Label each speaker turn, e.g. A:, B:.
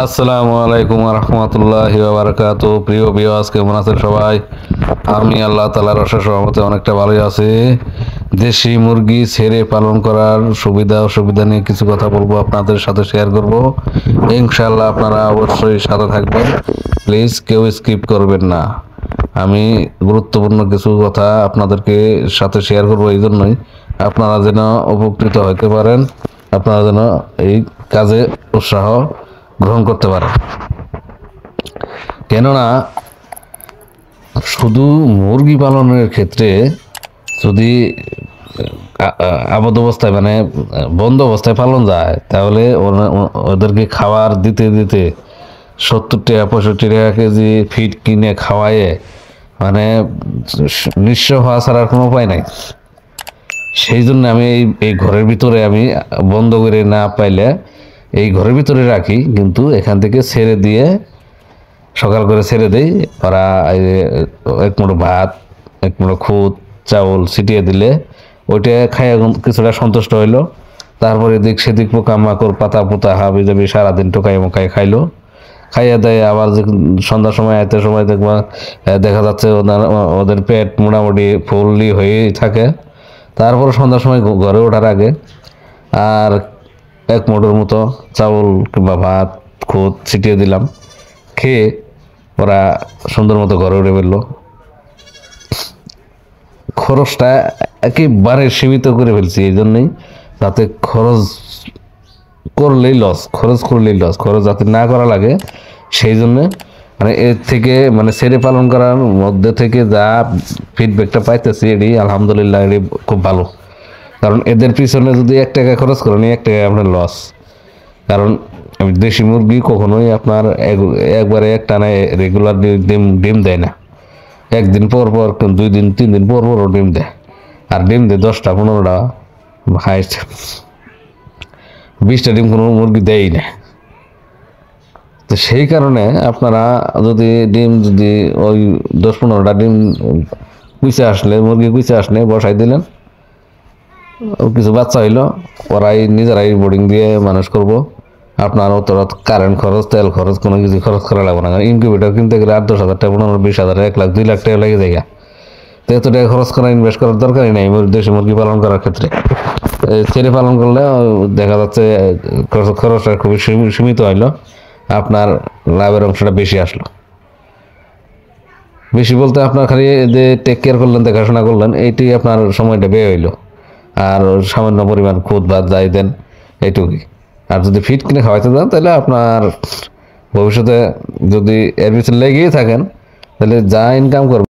A: আসসালামু আলাইকুম রহমতুল্লাহি ওয়া বারাকাতুহু। প্রিয় ভিউয়ার্স, কেমন আছেন সবাই? আমি আল্লাহ তাআলার অশেষ রহমতে অনেকটা ভালোই আছি। দেশি মুরগি ছেড়ে পালন করার সুবিধা অসুবিধা নিয়ে কিছু কথা বলবো, আপনাদের সাথে শেয়ার করব। ইনশাআল্লাহ আপনারা অবশ্যই সাথে থাকবেন, প্লিজ কেউ স্কিপ করবেন না। আমি গুরুত্বপূর্ণ কিছু কথা আপনাদেরকে সাথে শেয়ার করব, এই জন্যই আপনারা যেন উপকৃত হতে পারেন, আপনারা যেন এই কাজে উৎসাহ গ্রহণ করতে পারে। কেননা শুধু মুরগি পালনের ক্ষেত্রে যদি আবদ্ধ অবস্থায় মানে বন্ধ অবস্থায় পালন যায়, তাহলে ওদেরকে খাবার দিতে দিতে 70 টাকা 65 টাকা কেজি ফিড কিনে খাওয়ায়ে মানে নিঃস্ব হওয়া ছাড়ার কোনো উপায় নাই। সেই জন্য আমি এই ঘরের ভিতরে আমি বন্ধ করে না পাইলে এই ঘরের ভিতরে রাখি, কিন্তু এখান থেকে ছেড়ে দিয়ে সকাল করে ছেড়ে দেই। ওরা এক মুঠো ভাত, এক মুঠো খুদ চাউল ছিটিয়ে দিলে ওইটা খাইয়া কিছুটা সন্তুষ্ট হইলো। তারপরে এদিক সেদিক পোকামাকড় পাতা পোতা হাবি যাবি সারাদিন টোকাই মোকাই খাইলো। খাইয়া দেয় আবার যে সন্ধ্যার সময় এত সময় দেখবা দেখা যাচ্ছে ওদের পেট মোটামুটি ফুললি হয়েই থাকে। তারপর সন্ধ্যার সময় ঘরে ওঠার আগে আর এক মুঠোর মতো চাউল কিংবা ভাত খুদ ছিটিয়ে দিলাম, খেয়ে ওরা সুন্দর মতো ঘরে উঠে ফেললো। খরচটা একেবারে সীমিত করে ফেলছি, এই জন্যই যাতে খরচ করলেই লস, খরচ যাতে না করা লাগে, সেই জন্যে মানে এর থেকে মানে ছেড়ে পালন করার মধ্যে থেকে যা ফিডব্যাকটা পাইতেছি এটি আলহামদুলিল্লাহ, এটি খুব ভালো। কারণ এদের পিছনে যদি 1 টাকা খরচ করেন, 1 টাকা আপনার লস। কারণ দেশি মুরগি কখনোই আপনার একবারে একটানা রেগুলার ডিম দেয় না। একদিন পর পর 2 দিন 3 দিন পর পরও ডিম দেয়, আর ডিম দেয় 10টা 15টা, হাইস্ট 20টা ডিম কোনো মুরগি দেয়ই না। তো সেই কারণে আপনারা যদি ওই 10-15টা ডিম মুরগি কুইচে আসলে বসাই দিলেন, কিছু বাচ্চা হইলো, ওরাই নিজেরাই বোর্ডিং দিয়ে মানুষ করব। আপনার অত কারেন্ট খরচ তেল খরচ কোনো কিছু খরচ করা লাগবে না। ইনকিউবেটর কিনতে গেলে 8-10 হাজার টাকা 15-20 হাজার 1 লাখ 2 লাখ টাকা লেগে যায়। তো এত টাকা খরচ করা ইনভেস্ট করার দরকারই নাই দেশি মুরগি পালন করার ক্ষেত্রে। ছেড়ে পালন করলে দেখা যাচ্ছে খরচটা খুবই সীমিত হইলো, আপনার লাভের অংশটা বেশি আসলো। বেশি বলতে আপনার খালি যে টেক কেয়ার করলেন, দেখাশোনা করলেন, এইটি আপনার সময়টা ব্যয় হইলো। আর সামান্য পরিমাণ খুদ ভাত যাই দেন, এইটুকুই। আর যদি ফিট কিনে খাওয়াইতে যান, তাহলে আপনার ভবিষ্যতে যদি এর পিছনে লেগেই থাকেন, তাহলে যা ইনকাম করবেন